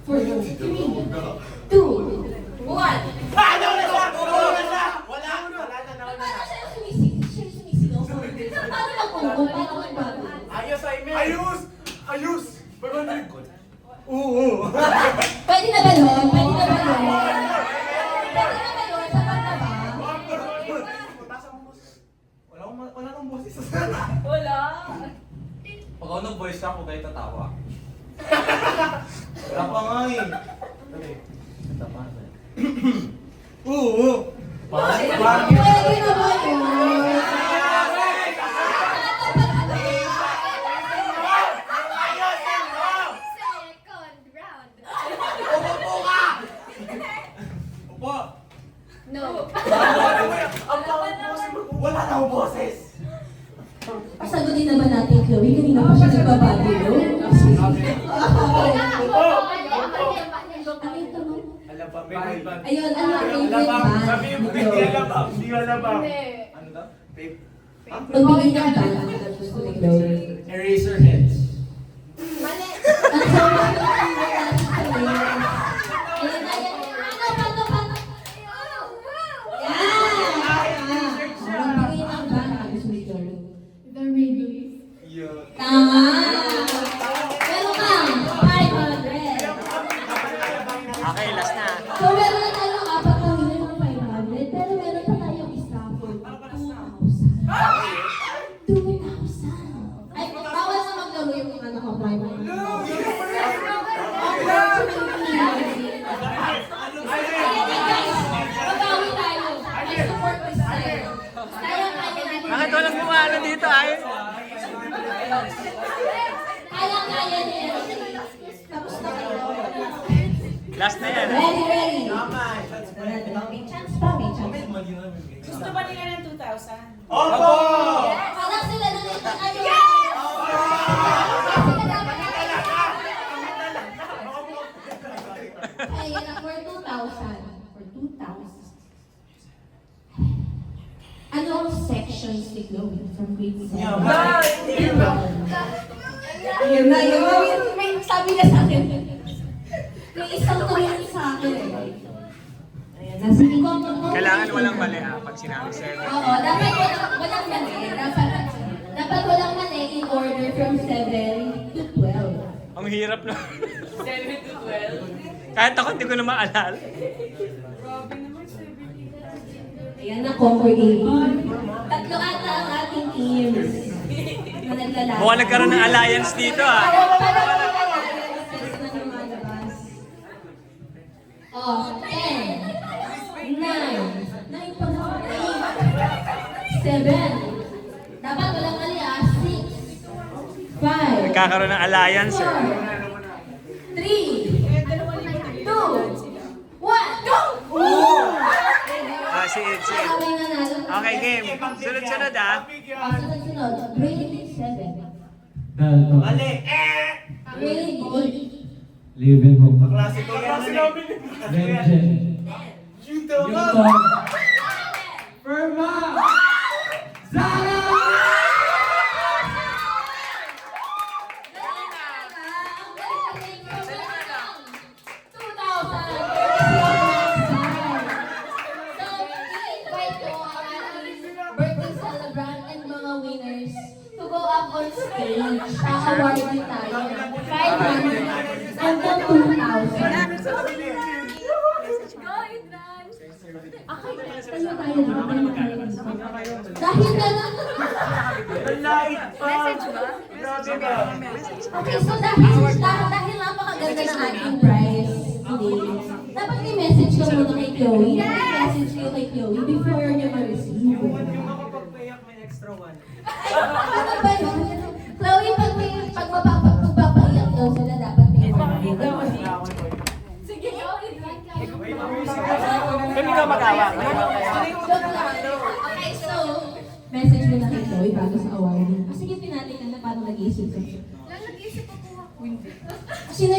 For 3, 2, 1. Paano siya sumisigaw? Paano mag-ubo? Paano mag-bago? Ayos! 500 ko. Oo! Pwede na ba yun? Pwede na ba yun? Pwede na ba yun? Sapat na ba? Wala nang boses. Wala. Pag ako nag-voice ka, kung kayo tatawa. Wala pa nga eh. Oo! Pwede na ba yun? Second round. Umupo ka! Upo! No. Wala na akong boses! Pasagutin naman natin, Chloe. Kanina pa siya nagbabago yun. Ano yung tanong? Ayun, ano ang favorite band? Sabi mo, hindi alabang. Hindi alabang. Hindi. Ano daw? Vape? Magbigay ng band ang gusto ni Chloe. Eraserheads. Mali. Ang sabi ko ayun, ayun. Paano? Magbigay ng band ang gusto ni Chloe. The Release. Yun. Tama! Meron ka! 500! Okay, last na. So meron na tayong apat na winner ng 500, pero meron pa tayong isa for 2,000. 2,000! Ay, bawal na maglaro yung ano ko, private. Ayan guys, babawi tayo. May support this time. Kaya-kaya natin. Bakit walang pumalo dito ay? Kaya-kaya niya. Tapos na kayo. Last na yan. Ready? May chance pa, may chance. Gusto ba nila ng 2,000? Opo! Parang sila na nito kayo. Ayan na, for 2,000. For 2,000. Ano ang sections ni Chloe from grade 7? Ayun na, yun. May sabi na sa akin. May isang tumingin sa akin. Ayan na, sige ko. Kailangan walang mali pag sinabi sa'yo. Oo, dapat walang mali. Dapat walang mali in order from 7 to 12. Ang hirap na. 7 to 12. Kahit ako hindi ko na maalala. Grabe naman, 7. Ayan na, conquer game. Tatlo ata ang ating teams. Na naglalaro. Mukhang nagkaroon ng alliance dito ah. Parang na lumalabas. Oh, 10, 9, 9 pa na, 8, 7. Dapat walang mali 6, 5, Nagkakaroon ng alliance eh. 4, 3, 2, 1, go! Ah, si Ed, si Ed. Sabi nga natin. Okay, game. Sunod-sunod ah. Sunod-sunod. Grade 7. Mali! Grade 8. Living home. Klase ko yan. Vengeance. Yuto! Firma. Zara. To go up on stage, award din tayo. 500 hanggang 2,000. Okay, tayo tayo dito. Dahil na lang. Message ba? Okay, so dahil napakaganda ng ating prize today, dapat may message ka muna kay Chloe. Dapat may message kayo kay Chloe before niya ma-receive. Yung makapag-payak may extra 1. Ano ba yun? Chloe, pag magpapaiyak daw sila, dapat may sige, Chloe. Kami ka mag-awa. Okay, so, message mo na kay Chloe bago sa awarding. Sige, pinati ka na parang nag-iisip ka. Nag-isip ako. Sino